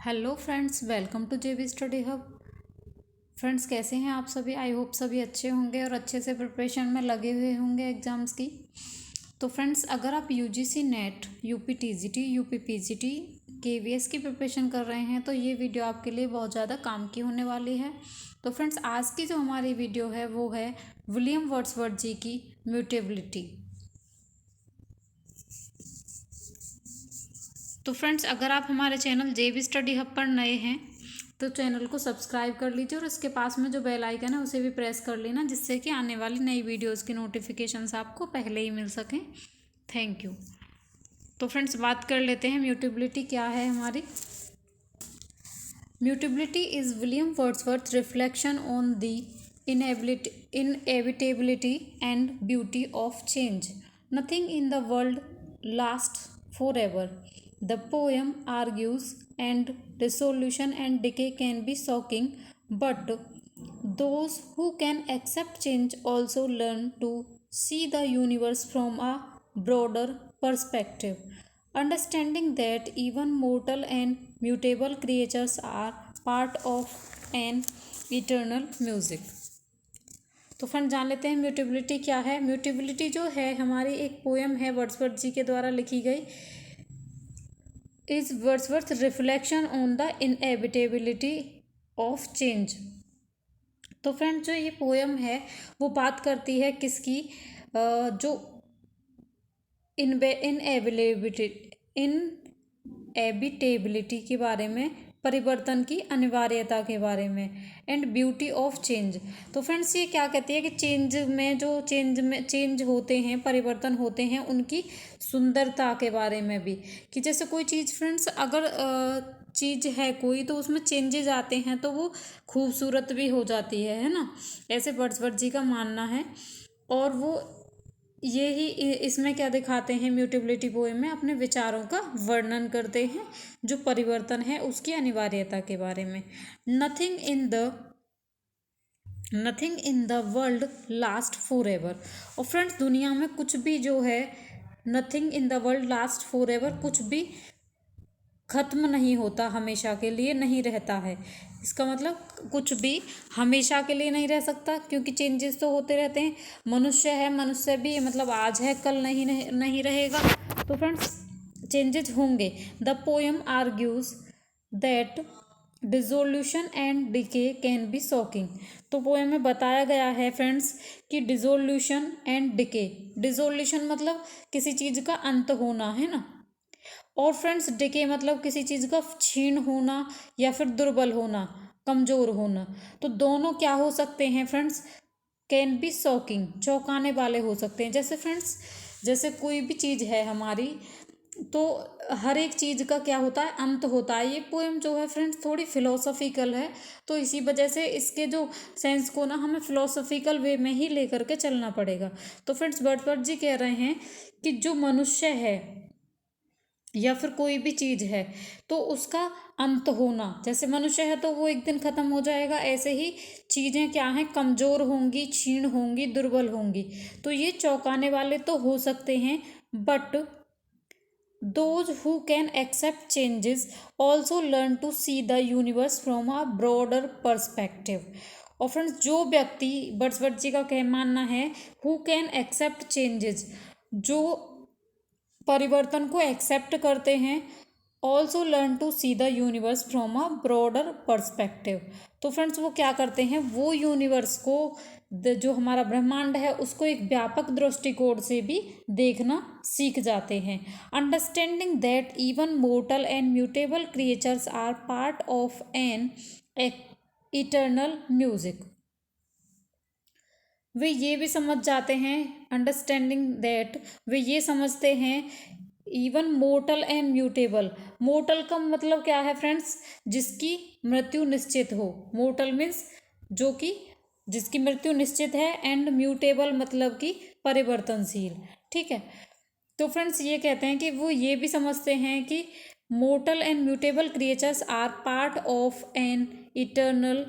Hello friends, welcome to JB study hub. Friends, कैसे हैं आप सभी? आई होप सभी अच्छे होंगे और अच्छे से प्रिपरेशन में लगे हुए होंगे एग्ज़ाम्स की। तो फ्रेंड्स, अगर आप UGC net, UP TGT, UP PGT, KVS की प्रिपरेशन कर रहे हैं तो ये वीडियो आपके लिए बहुत ज़्यादा काम की होने वाली है। तो फ्रेंड्स, आज की जो हमारी वीडियो है वो है विलियम वर्ड्सवर्थ जी की म्यूटेबिलिटी। तो फ्रेंड्स, अगर आप हमारे चैनल जेबी स्टडी हब पर नए हैं तो चैनल को सब्सक्राइब कर लीजिए और उसके पास में जो बेल आइकन है उसे भी प्रेस कर लेना, जिससे कि आने वाली नई वीडियोस की नोटिफिकेशंस आपको पहले ही मिल सकें। Thank you. तो फ्रेंड्स, बात कर लेते हैं म्यूटेबिलिटी क्या है हमारी। Mutability is William Wordsworth reflection on the inevitability and beauty of change. Nothing in the world lasts forever. The poem argues and dissolution and decay can be shocking, but those who can accept change also learn to see the universe from a broader perspective. Understanding that even mortal and mutable creatures are part of an eternal music. तो friend, जान लेते हैं mutability क्या है। Mutability जो है हमारी एक पोएम है वर्ड्सवर्थ जी के द्वारा लिखी गई। Is Wordsworth reflection on the inevitability of change. तो फ्रेंड, जो ये पोएम है वो बात करती है किसकी? जो इनएबिटेबिलिटी के बारे में, परिवर्तन की अनिवार्यता के बारे में, एंड ब्यूटी ऑफ चेंज। तो फ्रेंड्स, ये क्या कहती है कि चेंज होते हैं, परिवर्तन होते हैं, उनकी सुंदरता के बारे में भी। कि जैसे कोई चीज़ फ्रेंड्स, अगर चीज़ है कोई तो उसमें चेंजेस आते हैं तो वो खूबसूरत भी हो जाती है ना। ऐसे वर्ड्सवर्थ जी का मानना है। और वो ये ही इसमें क्या दिखाते हैं, म्यूटेबिलिटी पोएम में अपने विचारों का वर्णन करते हैं जो परिवर्तन है उसकी अनिवार्यता के बारे में। Nothing in the world last for ever. और फ्रेंड्स, दुनिया में कुछ भी जो है, nothing in the world last for ever, कुछ भी खत्म नहीं होता, हमेशा के लिए नहीं रहता है। इसका मतलब कुछ भी हमेशा के लिए नहीं रह सकता, क्योंकि चेंजेस तो होते रहते हैं। मनुष्य है, मनुष्य भी मतलब आज है कल नहीं रहेगा। तो फ्रेंड्स, चेंजेस होंगे। The poem argues that dissolution and decay can be shocking. तो पोएम में बताया गया है फ्रेंड्स कि डिसोल्यूशन एंड डिके, डिसोल्यूशन मतलब किसी चीज़ का अंत होना है ना, और फ्रेंड्स डिके मतलब किसी चीज़ का क्षीण होना या फिर दुर्बल होना, कमज़ोर होना। तो दोनों क्या हो सकते हैं फ्रेंड्स? कैन बी शॉकिंग, चौंकाने वाले हो सकते हैं। जैसे फ्रेंड्स, जैसे कोई भी चीज़ है हमारी, तो हर एक चीज़ का क्या होता है, अंत होता है। ये पोएम जो है फ्रेंड्स थोड़ी फिलोसॉफिकल है, तो इसी वजह से इसके जो सेंस को ना हमें फिलोसॉफिकल वे में ही लेकर के चलना पड़ेगा। तो फ्रेंड्स, वर्ड्सवर्थ जी कह रहे हैं कि जो मनुष्य है या फिर कोई भी चीज़ है तो उसका अंत होना, जैसे मनुष्य है तो वो एक दिन ख़त्म हो जाएगा, ऐसे ही चीज़ें क्या हैं, कमज़ोर होंगी, क्षीण होंगी, दुर्बल होंगी। तो ये चौंकाने वाले तो हो सकते हैं, but those who can accept changes also learn to see the universe from a broader perspective. और फ्रेंड्स, जो व्यक्ति, वर्ड्सवर्थ जी का कह मानना है, हु कैन एक्सेप्ट चेंजेस, जो परिवर्तन को एक्सेप्ट करते हैं, also learn to see the universe from a broader perspective. तो फ्रेंड्स, वो क्या करते हैं, वो यूनिवर्स को, जो हमारा ब्रह्मांड है उसको एक व्यापक दृष्टिकोण से भी देखना सीख जाते हैं। Understanding that even mortal and mutable creatures are part of an eternal music. वे ये भी समझ जाते हैं, अंडरस्टैंडिंग दैट, वे ये समझते हैं, even mortal and mutable. Mortar का मतलब क्या है फ्रेंड्स? जिसकी मृत्यु निश्चित हो। मोर्टल मीन्स जो कि जिसकी मृत्यु निश्चित है, एंड म्यूटेबल मतलब कि परिवर्तनशील। ठीक है। तो फ्रेंड्स, ये कहते हैं कि वो ये भी समझते हैं कि mortal and mutable creatures are part of an eternal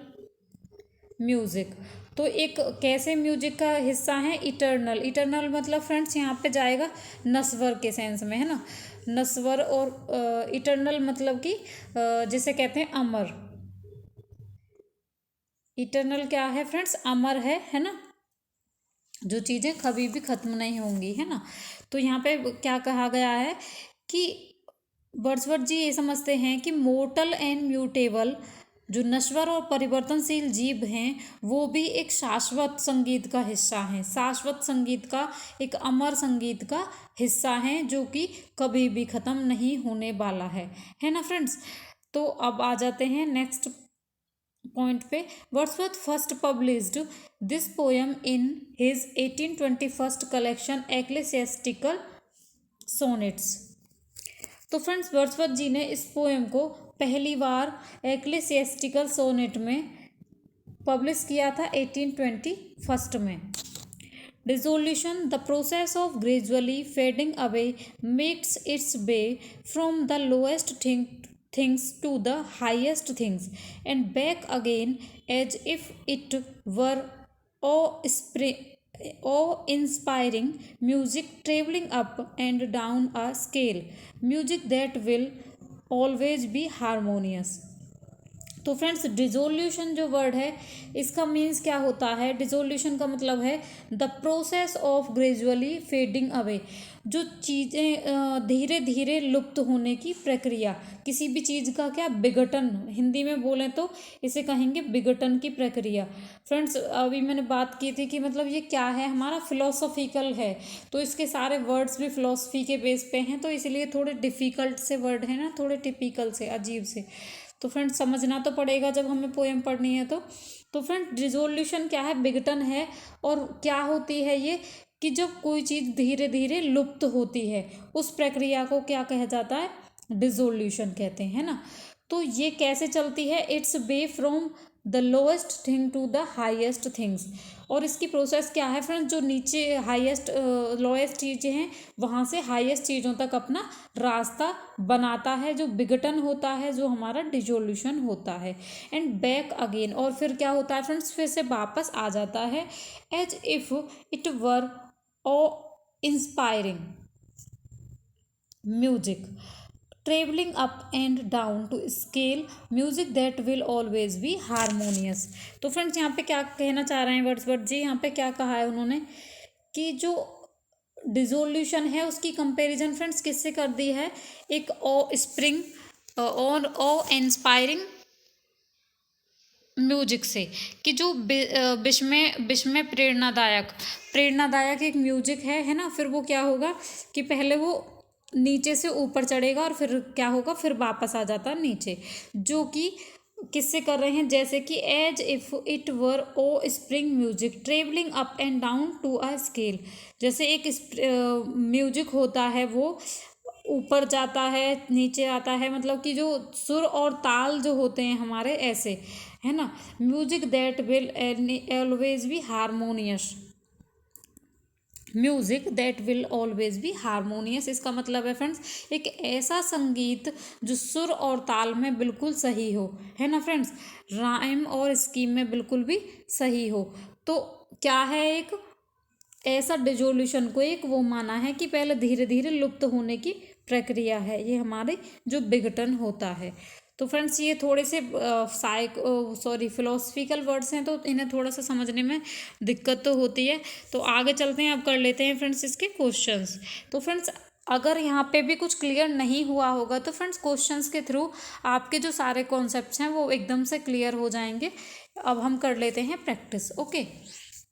music. तो एक कैसे म्यूजिक का हिस्सा है? इटर्नल। इटर्नल मतलब फ्रेंड्स यहाँ पे जाएगा नश्वर के सेंस में, है ना। नश्वर और इटर्नल मतलब कि जिसे कहते हैं अमर। इटर्नल क्या है फ्रेंड्स? अमर है ना, जो चीज़ें कभी भी खत्म नहीं होंगी, है ना। तो यहाँ पे क्या कहा गया है कि वर्ड्सवर्थ जी ये समझते हैं कि मोर्टल एंड म्यूटेबल, जो नश्वर और परिवर्तनशील जीव हैं, वो भी एक शाश्वत संगीत का हिस्सा हैं, शाश्वत संगीत का, एक अमर संगीत का हिस्सा हैं, जो कि कभी भी ख़त्म नहीं होने वाला है ना फ्रेंड्स। तो अब आ जाते हैं नेक्स्ट पॉइंट पे। Wordsworth first published this poem in his 1821 collection ecclesiastical sonnets. तो फ्रेंड्स वर्ड्सवर्थ जी ने इस पोएम को पहली बार एक्लेसियास्टिकल सोनेट में पब्लिश किया था 1821 में। Dissolution, the process of gradually fading away makes it's way from the lowest things to the highest things and back again as if it were awe-inspiring music traveling up and down a scale, music that will always be harmonious। तो friends dissolution जो word है, इसका means क्या होता है? Dissolution का मतलब है the process of gradually fading away, जो चीज़ें धीरे धीरे लुप्त होने की प्रक्रिया, किसी भी चीज़ का क्या विघटन, हिंदी में बोलें तो इसे कहेंगे विघटन की प्रक्रिया। फ्रेंड्स अभी मैंने बात की थी कि मतलब ये क्या है, हमारा फिलोसॉफिकल है, तो इसके सारे वर्ड्स भी फिलोसफी के बेस पे हैं, तो इसलिए थोड़े डिफ़िकल्ट से वर्ड है ना, थोड़े टिपिकल से, अजीब से, तो फ्रेंड्स समझना तो पड़ेगा जब हमें पोएम पढ़नी है तो फ्रेंड्स डिसोल्यूशन क्या है? विघटन है। और क्या होती है ये कि जब कोई चीज़ धीरे धीरे लुप्त होती है, उस प्रक्रिया को क्या कहा जाता है? डिसोल्यूशन कहते हैं ना। तो ये कैसे चलती है? It's way from the lowest thing to the highest things. और इसकी प्रोसेस क्या है फ्रेंड्स? जो नीचे हाईएस्ट लोएस्ट चीज़ें हैं, वहाँ से हाईएस्ट चीज़ों तक अपना रास्ता बनाता है, जो विघटन होता है, जो हमारा डिसोल्यूशन होता है। एंड बैक अगेन, और फिर क्या होता है फ्रेंड्स? फिर से वापस आ जाता है, as if it were awe inspiring music travelling up and down to scale, music that will always be harmonious. तो फ्रेंड्स यहाँ पे क्या कहना चाह रहे हैं वर्ड्सवर्थ जी? यहाँ पे क्या कहा है उन्होंने कि जो डिसोल्यूशन है उसकी कंपैरिजन फ्रेंड्स किससे कर दी है? एक ओ स्प्रिंग और ओ इंस्पायरिंग म्यूजिक से, कि जो विस्मय प्रेरणादायक एक म्यूजिक है ना। फिर वो क्या होगा कि पहले वो नीचे से ऊपर चढ़ेगा और फिर क्या होगा? फिर वापस आ जाता नीचे, जो कि किससे कर रहे हैं? जैसे कि as if it were awe spring music travelling up and down to a scale, जैसे एक म्यूजिक होता है वो ऊपर जाता है नीचे आता है, मतलब कि जो सुर और ताल जो होते हैं हमारे, ऐसे है ना। Music that will always be harmonious, music that will always be harmonious, इसका मतलब है फ्रेंड्स एक ऐसा संगीत जो सुर और ताल में बिल्कुल सही हो, है ना फ्रेंड्स, राइम और स्कीम में बिल्कुल भी सही हो। तो क्या है? एक ऐसा डिसोल्यूशन को एक वो माना है कि पहले धीरे धीरे लुप्त होने की प्रक्रिया है ये हमारे, जो विघटन होता है। तो फ्रेंड्स ये थोड़े से फिलोसफिकल वर्ड्स हैं, तो इन्हें थोड़ा सा समझने में दिक्कत तो होती है। तो आगे चलते हैं, अब कर लेते हैं फ्रेंड्स इसके क्वेश्चंस। तो फ्रेंड्स अगर यहाँ पे भी कुछ क्लियर नहीं हुआ होगा तो फ्रेंड्स क्वेश्चंस के थ्रू आपके जो सारे कॉन्सेप्ट्स हैं वो एकदम से क्लियर हो जाएंगे। अब हम कर लेते हैं प्रैक्टिस, ओके,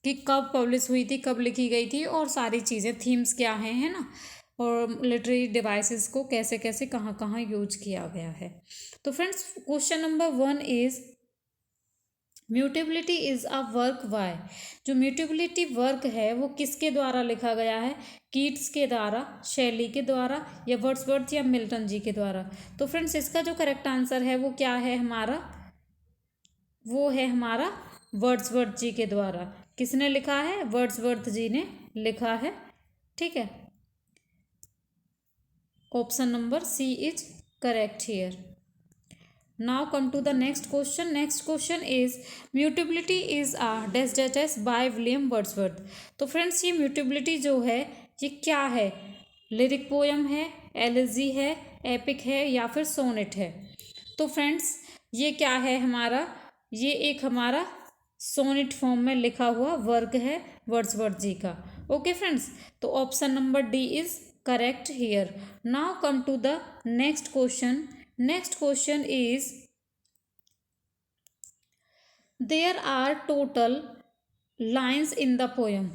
कि कब पब्लिश हुई थी, कब लिखी गई थी, और सारी चीज़ें, थीम्स क्या हैं, है ना, और लिटरेरी डिवाइसेस को कैसे कैसे कहाँ कहाँ यूज किया गया है। तो friends question number 1 is mutability is a work by, जो म्यूटेबिलिटी वर्क है वो किसके द्वारा लिखा गया है? कीट्स के द्वारा, शैली के द्वारा, या वर्ड्सवर्थ या मिल्टन जी के द्वारा। तो फ्रेंड्स इसका जो करेक्ट आंसर है वो क्या है हमारा? वो है हमारा वर्ड्सवर्थ जी के द्वारा। किसने लिखा है? वर्ड्सवर्थ जी ने लिखा है, ठीक है। Option number C is correct here. Now come to the next question. Next question is mutability is a dash dash dash by William Wordsworth. तो फ्रेंड्स ये म्यूटेबिलिटी जो है ये क्या है? लिरिक पोयम है, एलिजी है, एपिक है या फिर सोनेट है। तो फ्रेंड्स ये क्या है हमारा, ये एक हमारा सोनेट फॉर्म में लिखा हुआ वर्क है वर्ड्सवर्थ जी का। ओके फ्रेंड्स, तो option number D is correct here. Now come to the next question. Next question is there are total lines in the poem.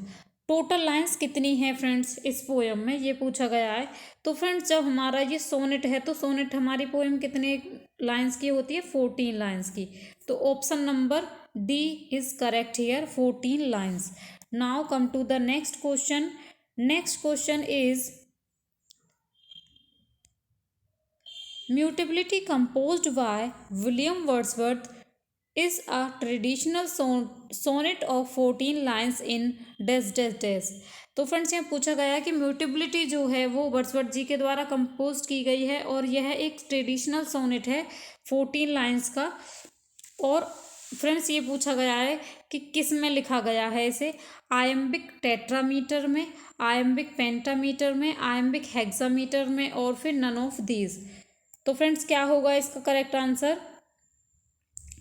Total lines कितनी हैं फ्रेंड्स इस poem में, ये पूछा गया है। तो फ्रेंड्स जब हमारा ये सोनेट है तो सोनेट हमारी पोएम कितने लाइन्स की होती है, 14 लाइन्स की। तो option number D is correct here, 14 lines. Now come to the next question. Next question is mutability composed by William Wordsworth is a traditional sonnet of 14 lines in dash dash dash। तो friends यहाँ पूछा गया है कि mutability जो है वो Wordsworth जी के द्वारा कंपोज की गई है और यह एक ट्रेडिशनल सोनेट है 14 लाइन्स का। और फ्रेंड्स ये पूछा गया है कि किस में लिखा गया है इसे, आयम्बिक टेट्रामीटर में, आयम्बिक पेंटामीटर में, आयम्बिक हेक्सामीटर में और फिर नन ऑफ दीज। तो फ्रेंड्स क्या होगा इसका करेक्ट आंसर,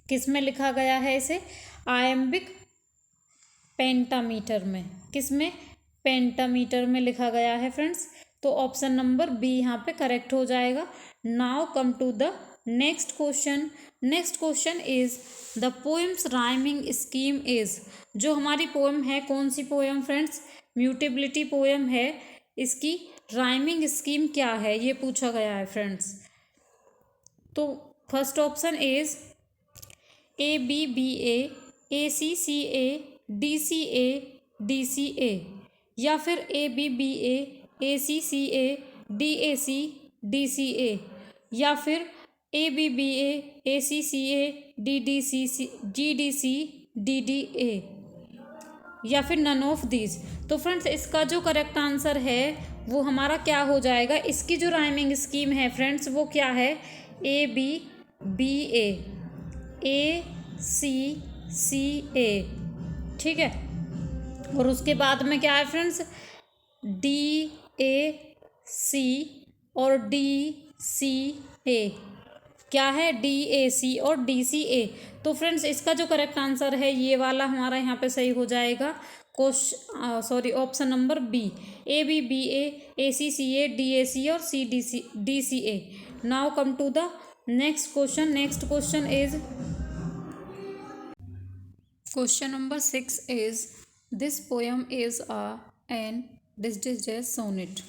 किस में लिखा गया है इसे, आयम्बिक पेंटामीटर में। किस में, पेंटामीटर में लिखा गया है फ्रेंड्स। तो ऑप्शन नंबर बी यहाँ पे करेक्ट हो जाएगा। Now come to the next question. Next question is the poem's rhyming scheme is. जो हमारी पोएम है, कौन सी पोएम फ्रेंड्स, म्यूटेबिलिटी पोएम है, इसकी राइमिंग स्कीम क्या है ये पूछा गया है फ्रेंड्स। तो first option is ABBA, ACCA, DCA, DCA, या फिर ABBA, ACCA, DAC, DCA, या फिर ABBA, ACCA, DDCC, GDC, DDA, या फिर नन ऑफ दीज। तो फ्रेंड्स इसका जो करेक्ट आंसर है वो हमारा क्या हो जाएगा, इसकी जो राइमिंग स्कीम है फ्रेंड्स वो क्या है, ABBA, ACCA, ठीक है। और उसके बाद में क्या है फ्रेंड्स, DAC और DCA, क्या है, DAC और DCA। तो फ्रेंड्स इसका जो करेक्ट आंसर है ये वाला हमारा यहाँ पे सही हो जाएगा, option number B, ABBA, ACCA, DAC और DCA। Now come to the next question. Next question is question number 6 is this poem is an dash sonnet।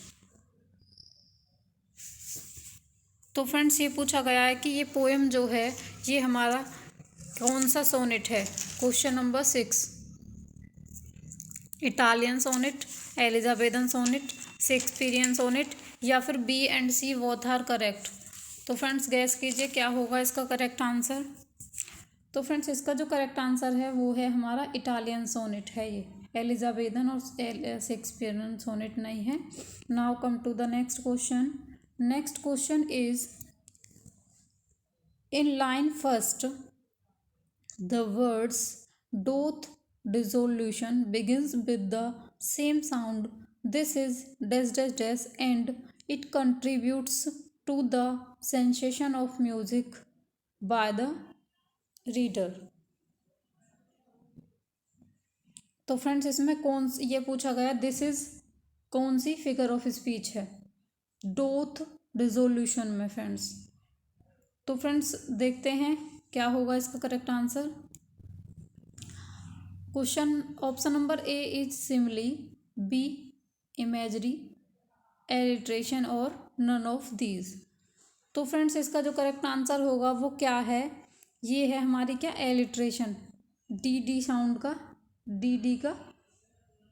तो फ्रेंड्स ये पूछा गया है कि ये पोएम जो है ये हमारा कौन सा सोनेट है। Question number 6, Italian sonnet, Elizabethan sonnet, Shakespearean sonnet, या फिर B and C both are correct. तो फ्रेंड्स गैस कीजिए क्या होगा इसका करेक्ट आंसर। तो फ्रेंड्स इसका जो करेक्ट आंसर है वो है हमारा इटालियन सोनेट है, ये एलिजाबेथन और शेक्सपियरियन सोनेट नहीं है। Now come to the next question. Next question is in line first the words doth dissolution begins with the same sound, this is dash dash dash and it contributes to the sensation of music by the reader। तो friends इसमें कौन ये पूछा गया, this is कौन सी figure of speech है, doth dissolution में friends. तो फ्रेंड्स देखते हैं क्या होगा इसका correct answer. Question option number A is simile, B imagery, alliteration और नन ऑफ दीज। तो फ्रेंड्स इसका जो करेक्ट आंसर होगा वो क्या है, ये है हमारी क्या, एलिट्रेशन, डी साउंड का, डी का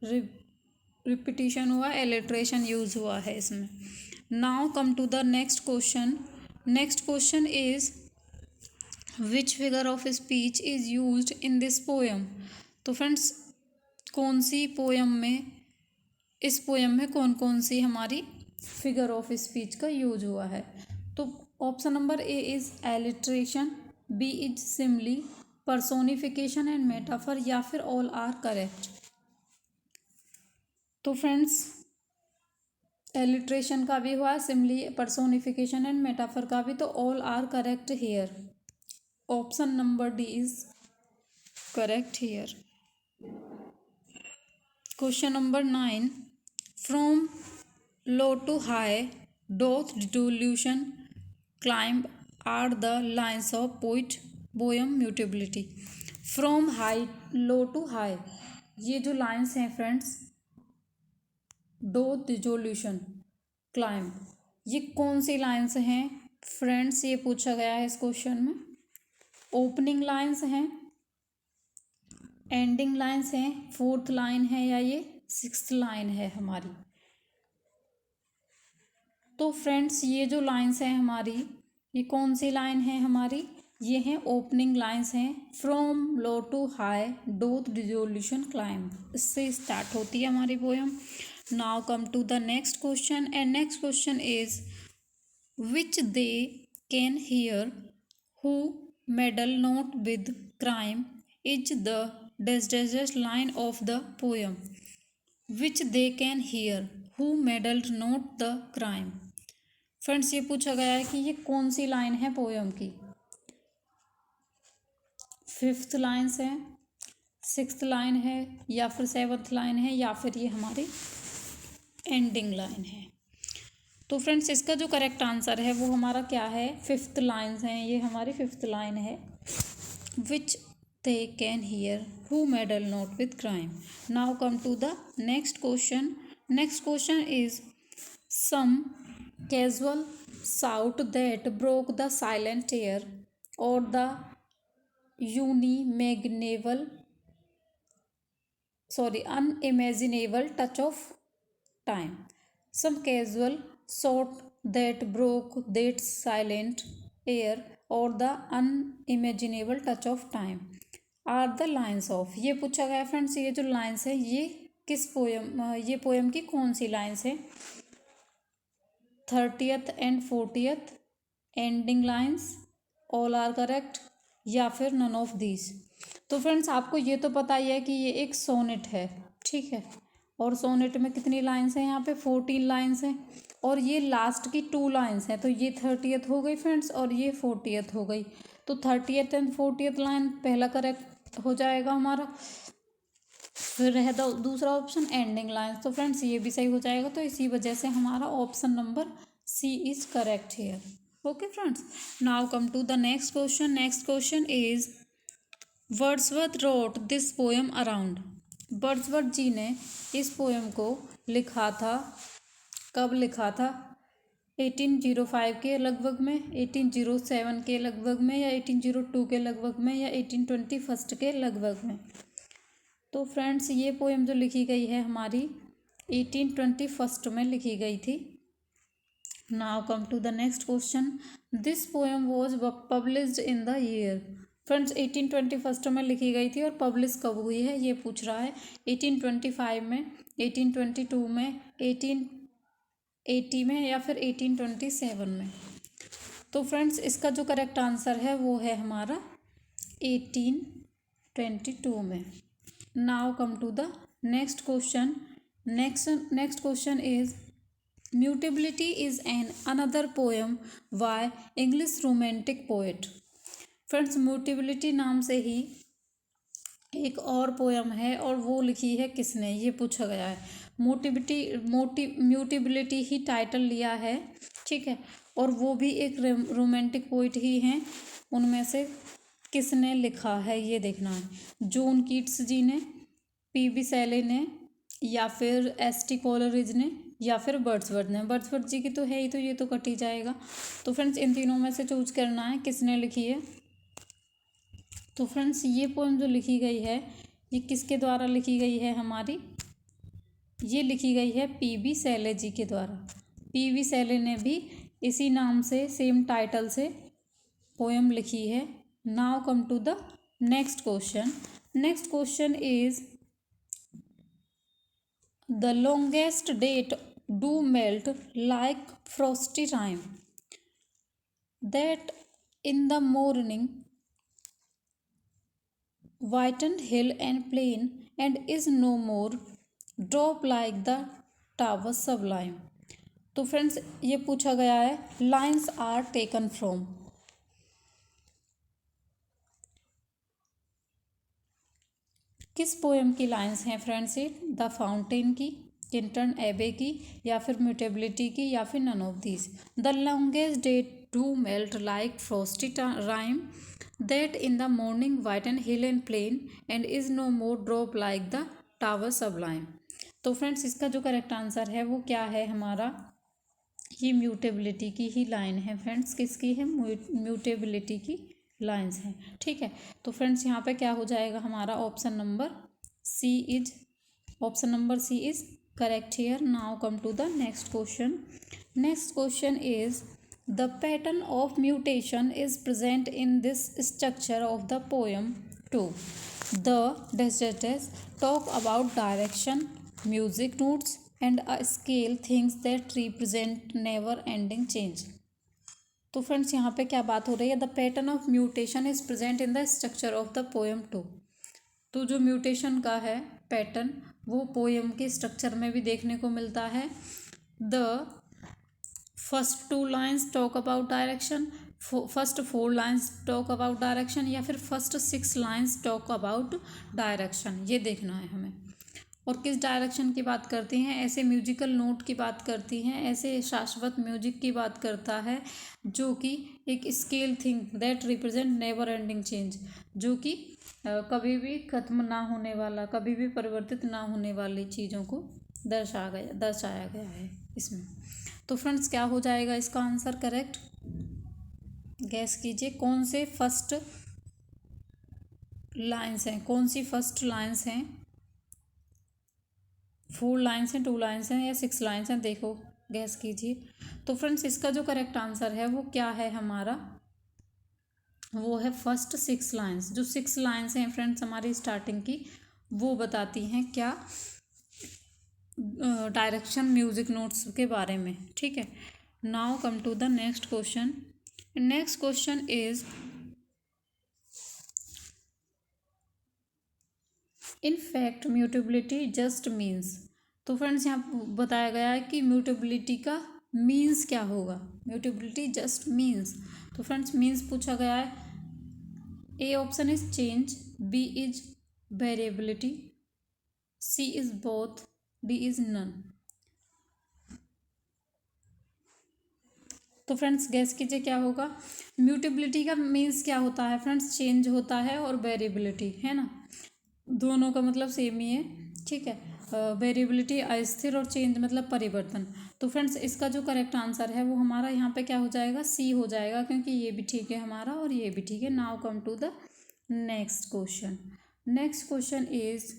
रिपीटिशन हुआ, एलिट्रेशन यूज हुआ है इसमें। Now come to the next question. Next question is which figure of speech is used in this poem. तो फ्रेंड्स कौन सी पोएम में, इस पोएम में कौन कौन सी हमारी फिगर ऑफ स्पीच का यूज हुआ है। तो option number A is alliteration, B is simile, personification and metaphor, या फिर ऑल आर करेक्ट। तो फ्रेंड्स एलिट्रेशन का भी हुआ, सिमिली, पर्सोनिफिकेशन एंड मेटाफर का भी, तो all are correct here. Option number D is correct here. Question number 9, from low to high doth delusion climb are the lines of poet poem mutability. From high, low to high, ये जो lines हैं friends, dough resolution climb, ये कौन सी lines हैं friends, ये पूछा गया है इस क्वेश्चन में। ओपनिंग लाइन्स हैं, एंडिंग लाइन्स हैं, फोर्थ लाइन है या ये सिक्स्थ लाइन है हमारी। तो फ्रेंड्स ये जो लाइन्स हैं हमारी, ये कौन सी लाइन है हमारी, ये हैं ओपनिंग लाइन्स हैं। From low to high doth resolution climb, इससे स्टार्ट होती है हमारी poem. Now come to the next question, and next question is which they can hear who meddle not with crime is the deadest line of the poem. Which they can hear who meddled not the crime. Friends ये पूछा गया है कि ये कौन सी line है poem की। फिफ्थ लाइन है, सिक्स्थ लाइन है, या फिर सेवन्थ लाइन है, या फिर ये हमारी एंडिंग लाइन है। तो फ्रेंड्स इसका जो करेक्ट आंसर है वो हमारा क्या है, फिफ्थ लाइन है, ये हमारी फिफ्थ लाइन है। Which they can hear who meddle not with crime. Now come to the next question. Next question is some casual shout that broke the silent air or the unimaginable touch of time. Some casual shout that broke that silent air or the unimaginable touch of time are the lines of। ये पूछा गया friends, ये जो lines है ये किस poem, ये poem की कौन सी लाइन्स है। 30th and 40th ending lines, all are correct, या फिर नन ऑफ दीज। तो फ्रेंड्स आपको ये तो पता ही है कि ये एक सोनेट है, ठीक है, और सोनेट में कितनी लाइन्स हैं, यहाँ पे 14 लाइन्स हैं, और ये लास्ट की 2 लाइन्स हैं, तो ये 30th हो गई फ्रेंड्स और ये 40th हो गई। तो 30th एंड 40th लाइन पहला करेक्ट हो जाएगा हमारा। फिर रह दूसरा ऑप्शन एंडिंग लाइन, तो फ्रेंड्स ये भी सही हो जाएगा। तो इसी वजह से हमारा option number C is correct here. Okay friends, now come to the next question. Next question is Wordsworth wrote this poem around. Wordsworth ji ने इस पोएम को लिखा था, कब लिखा था, 1805 के लगभग में, 1807 के लगभग में, या 1802 के लगभग में, या 1821 के लगभग में। तो फ्रेंड्स ये पोएम जो लिखी गई है हमारी 1821 में लिखी गई थी। Now come to the next question. This poem was published in the year. Friends 1821 में लिखी गई थी, और पब्लिश कब हुई है ये पूछ रहा है। 1825 में, 1822 में, 1880 में, या फिर 1827 में। तो फ्रेंड्स इसका जो करेक्ट आंसर है वो है हमारा 1822 में। Now come to the next question. Next question is Mutability is another poem by English romantic poet. Friends Mutability नाम से ही एक और पोएम है, और वो लिखी है किसने, ये पूछा गया है। म्यूटेबिलिटी ही टाइटल लिया है, ठीक है, और वो भी एक रोमांटिक पोइट ही हैं। उनमें से किसने लिखा है ये देखना है। जॉन कीट्स जी ने, पीबी शैले ने, या फिर एसटी कॉलरिज ने, या फिर वर्ड्सवर्थ ने। वर्ड्सवर्थ जी की तो है ही, तो ये तो कट ही जाएगा। तो फ्रेंड्स इन तीनों में से चूज करना है किसने लिखी है। तो फ्रेंड्स ये पोएम जो लिखी गई है ये किसके द्वारा लिखी गई है हमारी, ये लिखी गई है पीबी शैले जी के द्वारा। पीबी शैले ने भी इसी नाम से, सेम टाइटल से पोएम लिखी है। Now come to the next question. Next question is the longest date do melt like frosty time that in the morning whitened hill and plain and is no more drop like the tower sublime। तो friends ये पूछा गया है lines are taken from. किस poem की lines हैं friends ये? The fountain की, किंटन एबे की, या फिर म्यूटेबिलिटी की, या फिर none of these. The longest day to melt like frosty rime that in the morning whiten hill and plain and is no more drop like the tower sublime. तो friends इसका जो करेक्ट आंसर है वो क्या है हमारा? ये mutability की ही लाइन है फ्रेंड्स। किसकी है? म्यूटेबिलिटी की लाइन्स हैं। ठीक है, तो फ्रेंड्स यहाँ पे क्या हो जाएगा हमारा? Option number C is correct here. Now come to the next question. Next question is the pattern of mutation is present in this structure of the poem too. The deserts talk about direction, music notes and a scale things that represent never ending change। तो friends यहाँ पे क्या बात हो रही है? The pattern of mutation is present in the structure of the poem too. तो जो म्यूटेशन का है पैटर्न वो पोएम के स्ट्रक्चर में भी देखने को मिलता है। The first 2 lines talk about direction, first 4 lines talk about direction, या फिर first 6 lines talk about direction, ये देखना है हमें। और किस डायरेक्शन की बात करती हैं? ऐसे म्यूजिकल नोट की बात करती हैं, ऐसे शाश्वत म्यूजिक की बात करता है जो कि एक scale thing that represent never ending change, जो कि कभी भी ख़त्म ना होने वाला, कभी भी परिवर्तित ना होने वाली चीज़ों को दर्शाया गया है इसमें। तो फ्रेंड्स क्या हो जाएगा इसका आंसर करेक्ट? गैस कीजिए कौन से फर्स्ट लाइन्स हैं, कौन सी फर्स्ट लाइन्स हैं? 4 लाइन्स हैं, 2 लाइन्स हैं, या 6 लाइन्स हैं? देखो गैस कीजिए। तो फ्रेंड्स इसका जो करेक्ट आंसर है वो क्या है हमारा? वो है फर्स्ट 6 लाइन्स। जो 6 लाइन्स हैं फ्रेंड्स हमारी स्टार्टिंग की, वो बताती हैं क्या? डायरेक्शन, म्यूजिक नोट्स के बारे में। ठीक है, now come to the next question. Next question is in fact mutability just means. तो फ्रेंड्स यहाँ बताया गया है कि म्यूटेबिलिटी का मीन्स क्या होगा? Mutability just means. तो फ्रेंड्स मीन्स पूछा गया है। A option is change, B is variability, C is both, D is none. तो फ्रेंड्स गैस कीजिए क्या होगा? म्यूटेबिलिटी का मीन्स क्या होता है फ्रेंड्स? चेंज होता है, और वेरिएबिलिटी है ना, दोनों का मतलब सेम ही है। ठीक है, वेरिएबिलिटी अस्थिर और चेंज मतलब परिवर्तन। तो फ्रेंड्स इसका जो करेक्ट आंसर है वो हमारा यहाँ पे क्या हो जाएगा? सी हो जाएगा, क्योंकि ये भी ठीक है हमारा और ये भी ठीक है। Now come to the next question. Next question is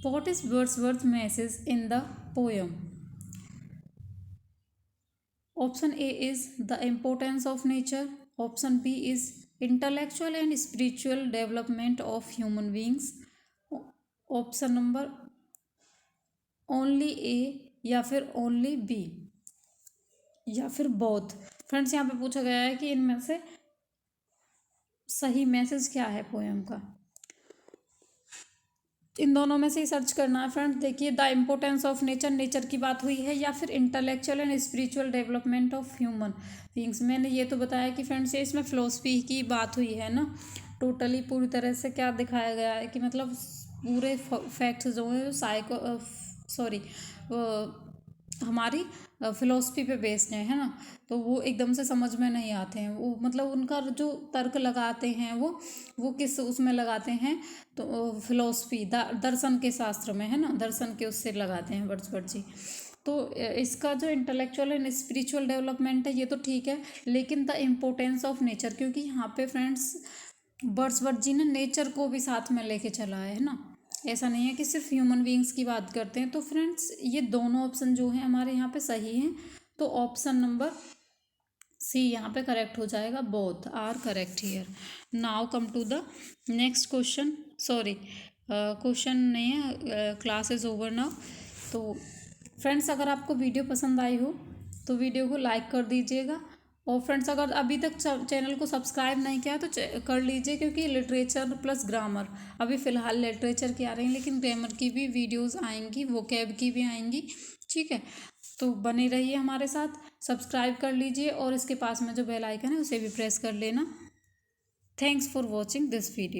what is Wordsworth message in the poem? Option A is the importance of nature, option B is intellectual and spiritual development of human beings, option number only A, या फिर only B, या फिर both. Friends यहाँ पे पूछा गया है कि इनमें से सही मैसेज क्या है पोएम का। इन दोनों में से ही सर्च करना है फ्रेंड्स। देखिए the importance of nature, nature की बात हुई है, या फिर intellectual and spiritual development of human beings. मैंने ये तो बताया कि फ्रेंड्स ये इसमें फिलोसफी की बात हुई है ना, टोटली पूरी तरह से क्या दिखाया गया है कि मतलब पूरे फैक्ट्स जो हैं सॉरी हमारी फिलोसफी पे बेस्ड है ना, तो वो एकदम से समझ में नहीं आते हैं। वो मतलब उनका जो तर्क लगाते हैं वो किस उसमें लगाते हैं? तो फिलोसफी दर्शन के शास्त्र में है ना, दर्शन के उससे लगाते हैं वर्ड्सवर्थ जी। तो इसका जो इंटेलेक्चुअल एंड स्पिरिचुअल डेवलपमेंट है ये तो ठीक है, लेकिन द इम्पोर्टेंस ऑफ नेचर, क्योंकि यहाँ पे फ्रेंड्स वर्ड्सवर्थ जी ने नेचर को भी साथ में लेके चला है ना, ऐसा नहीं है कि सिर्फ ह्यूमन बींग्स की बात करते हैं। तो फ्रेंड्स ये दोनों ऑप्शन जो हैं हमारे यहाँ पे सही हैं, तो ऑप्शन नंबर सी यहाँ पे करेक्ट हो जाएगा। Both are correct here. Now come to the next question. Sorry question नहीं है, क्लास इज ओवर नाउ। तो फ्रेंड्स अगर आपको वीडियो पसंद आई हो तो वीडियो को लाइक कर दीजिएगा, और फ्रेंड्स अगर अभी तक चैनल को सब्सक्राइब नहीं किया तो कर लीजिए, क्योंकि लिटरेचर प्लस ग्रामर अभी फ़िलहाल लिटरेचर की आ रही हैं, लेकिन ग्रामर की भी वीडियोस आएंगी, वोकैब की भी आएंगी। ठीक है, तो बने रहिए हमारे साथ, सब्सक्राइब कर लीजिए और इसके पास में जो बेल आइकन है उसे भी प्रेस कर लेना। Thanks for watching this video.